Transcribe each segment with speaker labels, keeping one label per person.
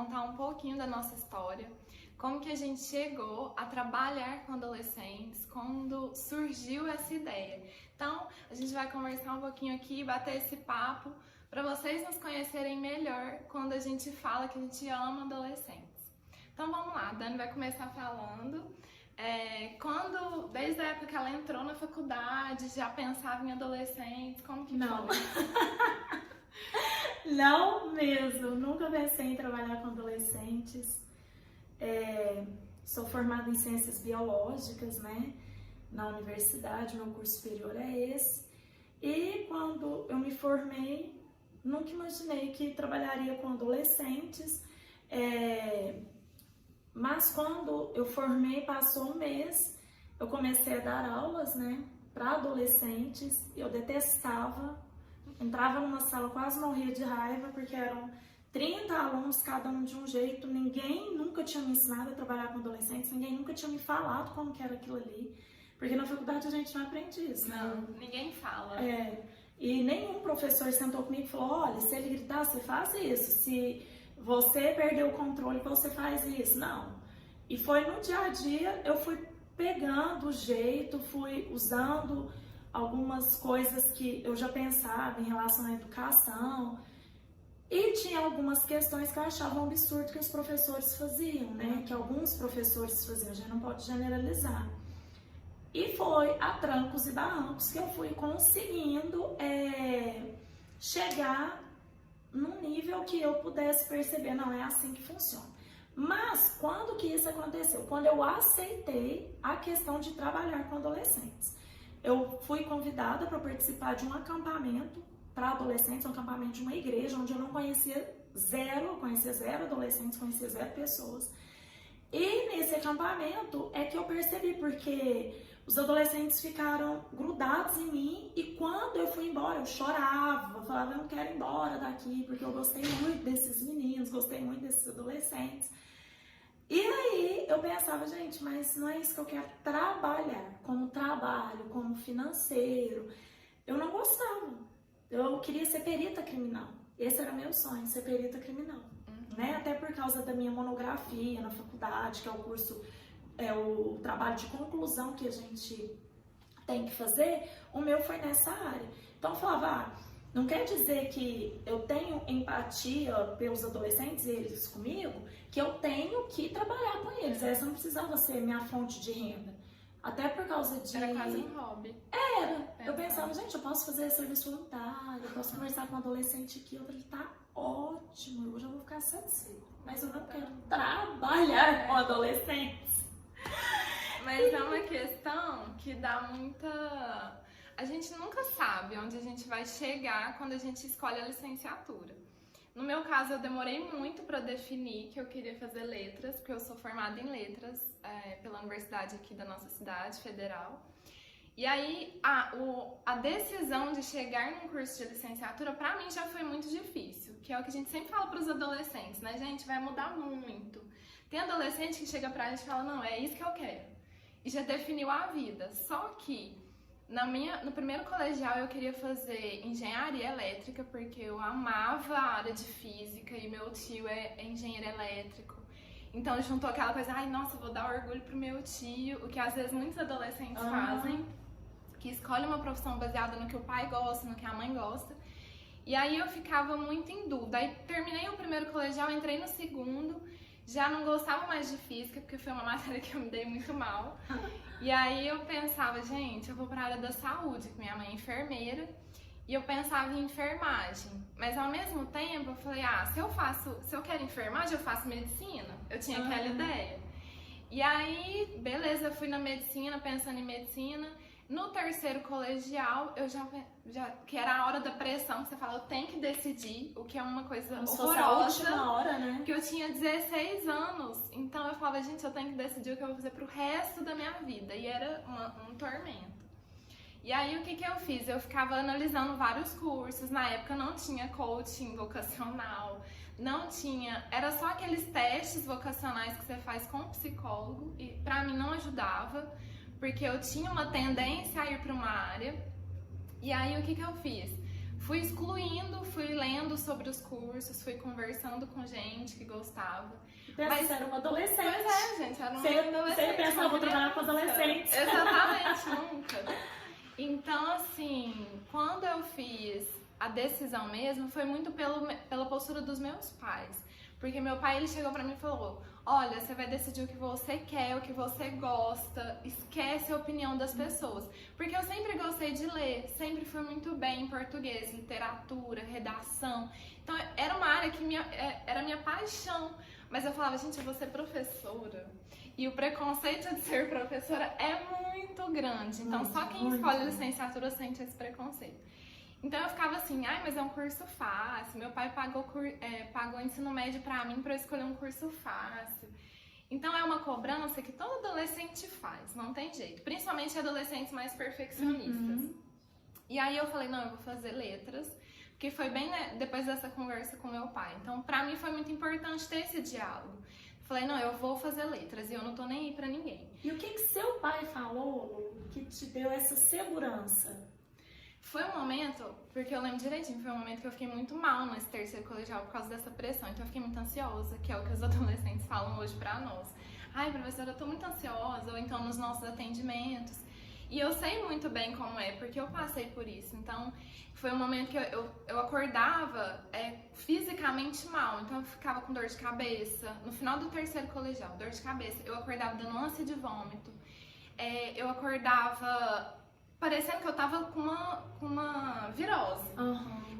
Speaker 1: contar um pouquinho da nossa história, como que a gente chegou a trabalhar com adolescentes, quando surgiu essa ideia. Então, a gente vai conversar um pouquinho aqui, bater esse papo, para vocês nos conhecerem melhor quando a gente fala que a gente ama adolescentes. Então vamos lá, a Dani vai começar falando. Desde a época que ela entrou na faculdade, já pensava em adolescentes, como que
Speaker 2: Não.
Speaker 1: foi?
Speaker 2: Não mesmo, nunca pensei em trabalhar com adolescentes. Sou formada em Ciências Biológicas, né, na universidade, meu curso superior é esse. E quando eu me formei, nunca imaginei que trabalharia com adolescentes. Mas quando eu formei, passou um mês, eu comecei a dar aulas, né, para adolescentes. Eu detestava, entrava numa sala, quase morria de raiva, porque eram 30 alunos, cada um de um jeito. Ninguém nunca tinha me ensinado a trabalhar com adolescentes, ninguém nunca tinha me falado como que era aquilo ali, porque na faculdade a gente não aprende isso, né?
Speaker 1: Não, ninguém fala.
Speaker 2: E nenhum professor sentou comigo e falou: olha, se ele gritar, você faz isso, se você perder o controle, você faz isso. Não. E foi no dia a dia, eu fui pegando o jeito, fui usando algumas coisas que eu já pensava em relação à educação. E tinha algumas questões que eu achava um absurdo que os professores faziam, né? Que alguns professores faziam, a gente não pode generalizar. E foi a trancos e barrancos que eu fui conseguindo chegar num nível que eu pudesse perceber, não é assim que funciona. Mas quando que isso aconteceu? Quando eu aceitei a questão de trabalhar com adolescentes. Eu fui convidada para participar de um acampamento para adolescentes, um acampamento de uma igreja, onde eu não conhecia zero adolescentes, conhecia zero pessoas. E nesse acampamento é que eu percebi, porque os adolescentes ficaram grudados em mim, e quando eu fui embora, eu chorava, eu falava: eu não quero ir embora daqui, porque eu gostei muito desses meninos, gostei muito desses adolescentes. E aí eu pensava: gente, mas não é isso que eu quero trabalhar, como trabalho, como financeiro. Eu não gostava, eu queria ser perita criminal, esse era meu sonho, ser perita criminal. Né? Até por causa da minha monografia na faculdade, que é o curso, o trabalho de conclusão que a gente tem que fazer, o meu foi nessa área. Então eu falava: não quer dizer que eu tenho empatia pelos adolescentes e eles comigo, que eu tenho que trabalhar com eles. Essa não precisava ser minha fonte de renda. Até por causa de...
Speaker 1: Era quase um hobby.
Speaker 2: Eu pensava: gente, eu posso fazer serviço voluntário, eu posso conversar com um adolescente aqui, eu falei: tá ótimo, eu já vou ficar satisfeita. Mas eu não quero trabalhar com adolescentes.
Speaker 1: Mas é uma questão que dá muita... A gente nunca sabe onde a gente vai chegar quando a gente escolhe a licenciatura. No meu caso, eu demorei muito para definir que eu queria fazer letras, porque eu sou formada em letras pela universidade aqui da nossa cidade, federal. E aí, a decisão de chegar num curso de licenciatura, pra mim, já foi muito difícil, que é o que a gente sempre fala pros adolescentes, né, gente? Vai mudar muito. Tem adolescente que chega pra gente e fala: não, é isso que eu quero. E já definiu a vida. Só que, no primeiro colegial, eu queria fazer engenharia elétrica, porque eu amava a área de física e meu tio é engenheiro elétrico. Então, juntou aquela coisa: ai, nossa, vou dar orgulho pro meu tio, o que às vezes muitos adolescentes fazem, que escolhe uma profissão baseada no que o pai gosta, no que a mãe gosta. E aí eu ficava muito em dúvida. Aí terminei o primeiro colegial, entrei no segundo, já não gostava mais de física, porque foi uma matéria que eu me dei muito mal. E aí eu pensava: gente, eu vou pra área da saúde, que minha mãe é enfermeira, e eu pensava em enfermagem. Mas ao mesmo tempo eu falei: se eu quero enfermagem, eu faço medicina. Eu tinha aquela ideia. E aí, beleza, eu fui na medicina, pensando em medicina. No terceiro colegial, eu já que era a hora da pressão, que você fala: eu tenho que decidir, o que é uma coisa horrorosa.
Speaker 2: A última hora, né?
Speaker 1: Porque eu tinha 16 anos, então eu falava: gente, eu tenho que decidir o que eu vou fazer pro resto da minha vida. E era um tormento. E aí, o que eu fiz? Eu ficava analisando vários cursos. Na época não tinha coaching vocacional, não tinha... Era só aqueles testes vocacionais que você faz com o psicólogo, e pra mim não ajudava, porque eu tinha uma tendência a ir para uma área. E aí, o que eu fiz? fui excluindo, fui lendo sobre os cursos, fui conversando com gente que gostava.
Speaker 2: Mas era uma adolescente.
Speaker 1: Pois é, gente, era uma adolescente.
Speaker 2: Você pensava, vou trabalhar com adolescentes.
Speaker 1: Exatamente, nunca. Então, assim, quando eu fiz a decisão mesmo, foi muito pela postura dos meus pais. Porque meu pai, ele chegou pra mim e falou: olha, você vai decidir o que você quer, o que você gosta, esquece a opinião das pessoas. Porque eu sempre gostei de ler, sempre fui muito bem em português, literatura, redação. Então, era uma área que era minha paixão. Mas eu falava, gente, eu vou ser professora. E o preconceito de ser professora é muito grande. Então, só quem escolhe licenciatura sente esse preconceito. Então eu ficava assim, ai, mas é um curso fácil, meu pai pagou ensino médio pra mim pra eu escolher um curso fácil. Então é uma cobrança que todo adolescente faz, não tem jeito, principalmente adolescentes mais perfeccionistas. E aí eu falei, não, eu vou fazer letras, porque foi bem depois dessa conversa com meu pai. Então pra mim foi muito importante ter esse diálogo. Falei, não, eu vou fazer letras e eu não tô nem aí pra ninguém.
Speaker 2: E o que seu pai falou que te deu essa segurança?
Speaker 1: Foi um momento, porque eu lembro direitinho, foi um momento que eu fiquei muito mal nesse terceiro colegial por causa dessa pressão. Então eu fiquei muito ansiosa, que é o que os adolescentes falam hoje pra nós. Ai, professora, eu tô muito ansiosa, ou então nos nossos atendimentos. E eu sei muito bem como é, porque eu passei por isso. Então foi um momento que eu acordava fisicamente mal, então eu ficava com dor de cabeça. No final do terceiro colegial, dor de cabeça, eu acordava dando ânsia de vômito. Eu acordava parecendo que eu tava com uma virose.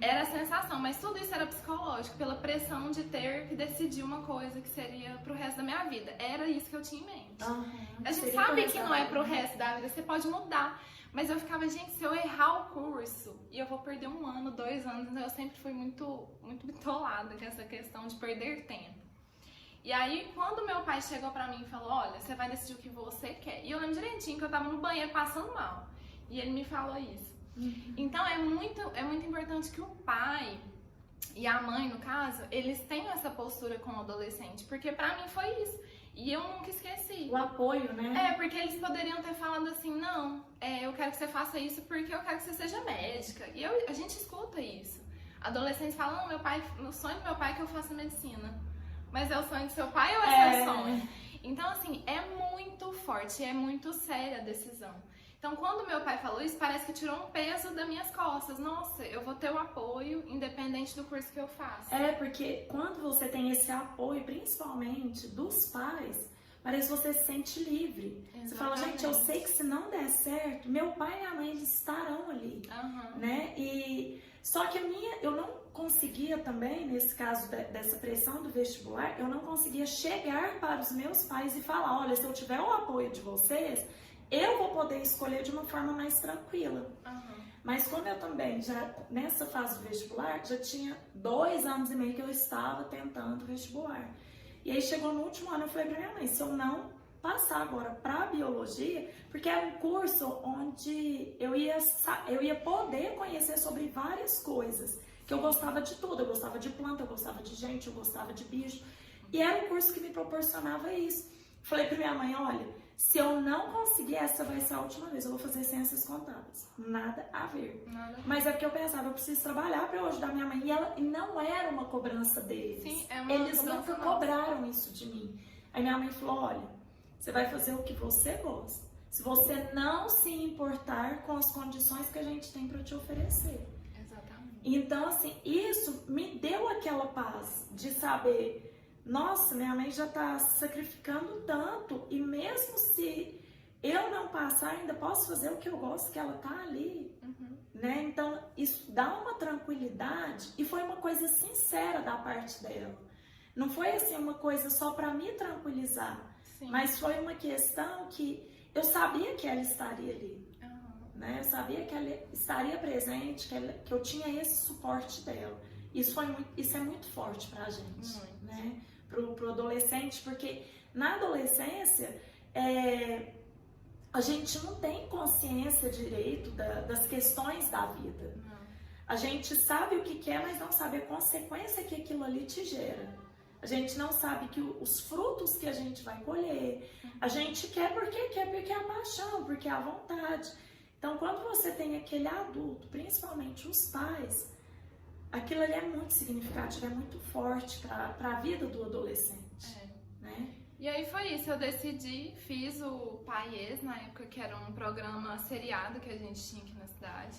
Speaker 1: Era a sensação, mas tudo isso era psicológico, pela pressão de ter que decidir uma coisa que seria pro resto da minha vida. Era isso que eu tinha em mente. A gente sabe que não é pro resto da vida, você pode mudar. Mas eu ficava, gente, se eu errar o curso e eu vou perder 1 ano, 2 anos, eu sempre fui muito, muito bitolada com essa questão de perder tempo. E aí, quando meu pai chegou pra mim e falou, olha, você vai decidir o que você quer. E eu lembro direitinho que eu tava no banheiro passando mal. E ele me falou isso. Então é muito importante que o pai e a mãe, no caso, eles tenham essa postura com o adolescente. Porque pra mim foi isso. E eu nunca esqueci.
Speaker 2: O apoio, né?
Speaker 1: Porque eles poderiam ter falado assim, não, eu quero que você faça isso porque eu quero que você seja médica. E a gente escuta isso. Adolescentes falam, não, o sonho do meu pai é que eu faça medicina. Mas é o sonho do seu pai ou é seu sonho? Então, assim, é muito forte, é muito séria a decisão. Então, quando meu pai falou isso, parece que tirou um peso das minhas costas. Nossa, eu vou ter o apoio independente do curso que eu faço.
Speaker 2: Porque quando você tem esse apoio, principalmente dos pais, parece que você se sente livre. Exatamente. Você fala, gente, eu sei que se não der certo, meu pai e a mãe, eles estarão ali. Né? Só que eu não conseguia também, nesse caso dessa pressão do vestibular, eu não conseguia chegar para os meus pais e falar, olha, se eu tiver o apoio de vocês, eu vou poder escolher de uma forma mais tranquila. Mas como eu também, já nessa fase do vestibular, já tinha 2 anos e meio que eu estava tentando vestibular. E aí chegou no último ano, eu falei pra minha mãe, se eu não passar agora pra biologia, porque era um curso onde eu ia poder conhecer sobre várias coisas, que eu gostava de tudo, eu gostava de planta, eu gostava de gente, eu gostava de bicho, e era um curso que me proporcionava isso. Falei pra minha mãe, olha, se eu não conseguir, essa vai ser a última vez, eu vou fazer ciências contábeis. Nada a ver. Mas é porque eu pensava, eu preciso trabalhar pra eu ajudar minha mãe. E não era uma cobrança deles.
Speaker 1: Sim, é uma
Speaker 2: Eles nunca cobraram isso de mim. Aí minha mãe falou, olha, você vai fazer o que você gosta. Se você não se importar com as condições que a gente tem pra te oferecer.
Speaker 1: Exatamente.
Speaker 2: Então, assim, isso me deu aquela paz de saber... Nossa, minha mãe já tá sacrificando tanto e mesmo se eu não passar, ainda posso fazer o que eu gosto, que ela tá ali, né? Então, isso dá uma tranquilidade e foi uma coisa sincera da parte dela. Não foi assim uma coisa só para me tranquilizar, mas foi uma questão que eu sabia que ela estaria ali, né? Eu sabia que ela estaria presente, que eu tinha esse suporte dela. Isso é muito forte pra gente, né? Pro adolescente, porque na adolescência a gente não tem consciência direito das questões da vida. A gente sabe o que quer, mas não sabe a consequência que aquilo ali te gera. A gente não sabe que os frutos que a gente vai colher. A gente quer porque é a paixão, porque é a vontade. Então, quando você tem aquele adulto, principalmente os pais, aquilo ali é muito significativo, é muito forte para a vida do adolescente, né?
Speaker 1: E aí foi isso, eu decidi, fiz o Paiês na época, que era um programa seriado que a gente tinha aqui na cidade.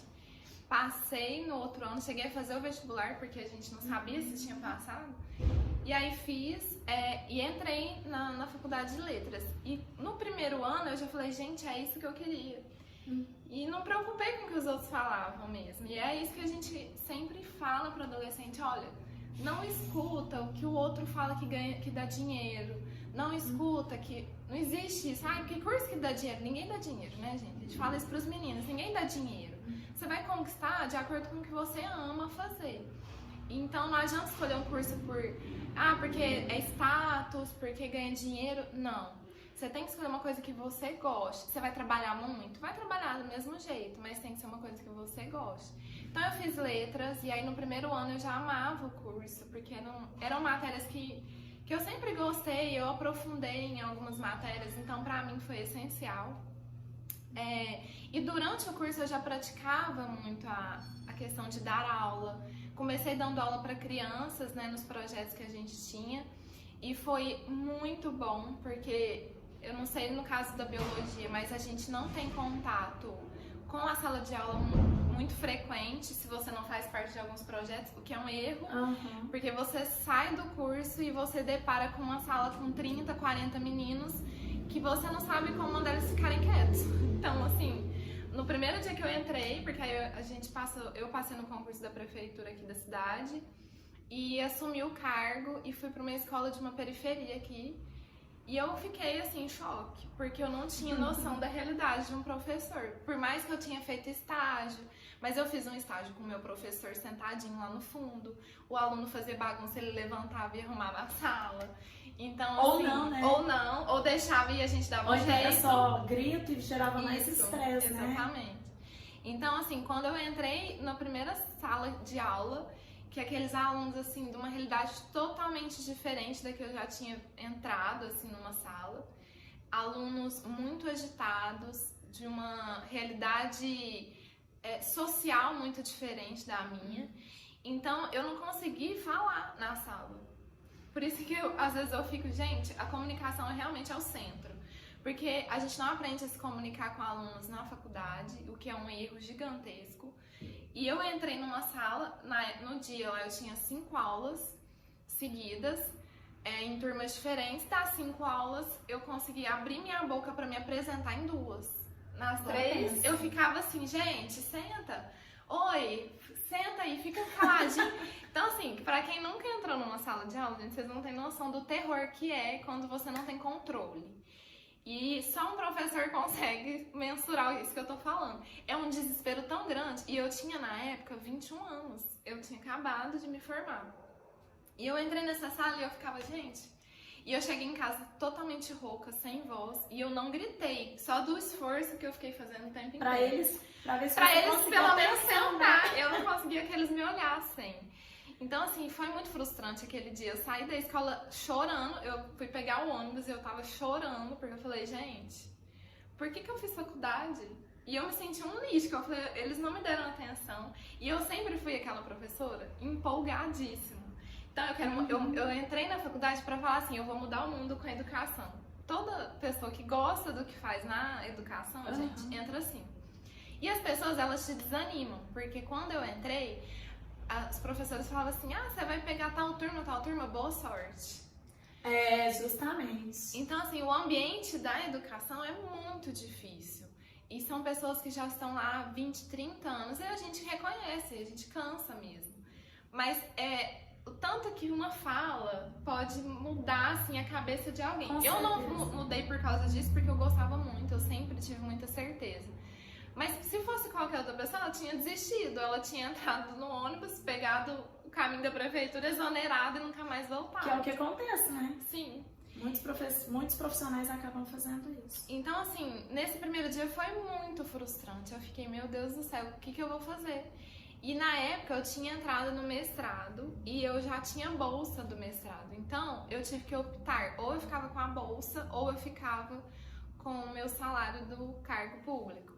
Speaker 1: Passei no outro ano, cheguei a fazer o vestibular, porque a gente não sabia se tinha passado. E aí fiz e entrei na faculdade de letras. E no primeiro ano eu já falei, gente, é isso que eu queria. E não preocupei com o que os outros falavam mesmo. E é isso que a gente sempre fala para o adolescente, olha, não escuta o que o outro fala que dá dinheiro. Não escuta que não existe isso. Ah, que curso que dá dinheiro? Ninguém dá dinheiro, né, gente? A gente fala isso pros meninos, ninguém dá dinheiro. Você vai conquistar de acordo com o que você ama fazer. Então não adianta escolher um curso porque é status, porque ganha dinheiro. Não. Você tem que escolher uma coisa que você goste. Você vai trabalhar muito? Vai trabalhar do mesmo jeito, mas tem que ser uma coisa que você goste. Então eu fiz letras e aí no primeiro ano eu já amava o curso, porque eram matérias que eu sempre gostei, eu aprofundei em algumas matérias, então pra mim foi essencial. E durante o curso eu já praticava muito a questão de dar aula. Comecei dando aula para crianças, né, nos projetos que a gente tinha, e foi muito bom, porque eu não sei no caso da biologia, mas a gente não tem contato com a sala de aula muito frequente se você não faz parte de alguns projetos, o que é um erro, porque você sai do curso e você depara com uma sala com 30, 40 meninos que você não sabe como mandar eles ficarem quietos. Então, assim, no primeiro dia que eu entrei, porque aí eu passei no concurso da prefeitura aqui da cidade e assumi o cargo e fui para uma escola de uma periferia aqui. E eu fiquei, assim, em choque, porque eu não tinha noção da realidade de um professor. Por mais que eu tinha feito estágio, mas eu fiz um estágio com o meu professor sentadinho lá no fundo. O aluno fazia bagunça, ele levantava e arrumava a sala. Então,
Speaker 2: ou
Speaker 1: assim,
Speaker 2: não, né?
Speaker 1: Ou deixava e a gente dava um
Speaker 2: Hoje
Speaker 1: jeito.
Speaker 2: era só grito e gerava mais estresse, né?
Speaker 1: Exatamente. Então, assim, quando eu entrei na primeira sala de aula, que aqueles alunos, assim, de uma realidade totalmente diferente da que eu já tinha entrado, assim, numa sala. Alunos muito agitados, de uma realidade social muito diferente da minha. Então, eu não consegui falar na sala. Por isso que às vezes eu fico, gente, a comunicação realmente é o centro. Porque a gente não aprende a se comunicar com alunos na faculdade, o que é um erro gigantesco. E eu entrei numa sala, no dia lá eu tinha 5 aulas seguidas, em turmas diferentes. Das 5 aulas eu consegui abrir minha boca para me apresentar em 2. Nas 3 eu ficava assim, gente, senta, oi, senta aí, fica caladinho. Então assim, pra quem nunca entrou numa sala de aula, gente, vocês não têm noção do terror que é quando você não tem controle. E só um professor consegue mensurar isso que eu tô falando. É um desespero tão grande. E eu tinha, na época, 21 anos. Eu tinha acabado de me formar. E eu entrei nessa sala e eu ficava, gente... E eu cheguei em casa totalmente rouca, sem voz. E eu não gritei. Só do esforço que eu fiquei fazendo o tempo inteiro.
Speaker 2: Pra eles
Speaker 1: Pelo menos sentar. Eu não conseguia que eles me olhassem. Então, assim, foi muito frustrante aquele dia. Eu saí da escola chorando, eu fui pegar o ônibus e eu tava chorando, porque eu falei, gente, por que eu fiz faculdade? E eu me senti um lixo, que eu falei, eles não me deram atenção. E eu sempre fui aquela professora empolgadíssima. Então, eu entrei na faculdade pra falar assim, eu vou mudar o mundo com a educação. Toda pessoa que gosta do que faz na educação, gente, entra assim. E as pessoas, elas te desanimam, porque quando eu entrei... Os professores falavam assim, você vai pegar tal turma, boa sorte.
Speaker 2: Justamente.
Speaker 1: Então, assim, o ambiente da educação é muito difícil. E são pessoas que já estão lá há 20, 30 anos e a gente reconhece, a gente cansa mesmo. Mas o tanto que uma fala pode mudar, assim, a cabeça de alguém. Eu não mudei por causa disso, porque eu gostava muito, eu sempre tive muita certeza. Mas se fosse qualquer outra pessoa, ela tinha desistido, ela tinha entrado no ônibus, pegado o caminho da prefeitura, exonerado e nunca mais voltado.
Speaker 2: Que é o que acontece, né?
Speaker 1: Sim.
Speaker 2: Muitos profissionais acabam fazendo isso.
Speaker 1: Então, assim, nesse primeiro dia foi muito frustrante. Eu fiquei, meu Deus do céu, o que eu vou fazer? E na época eu tinha entrado no mestrado e eu já tinha bolsa do mestrado. Então, eu tive que optar, ou eu ficava com a bolsa, ou eu ficava com o meu salário do cargo público.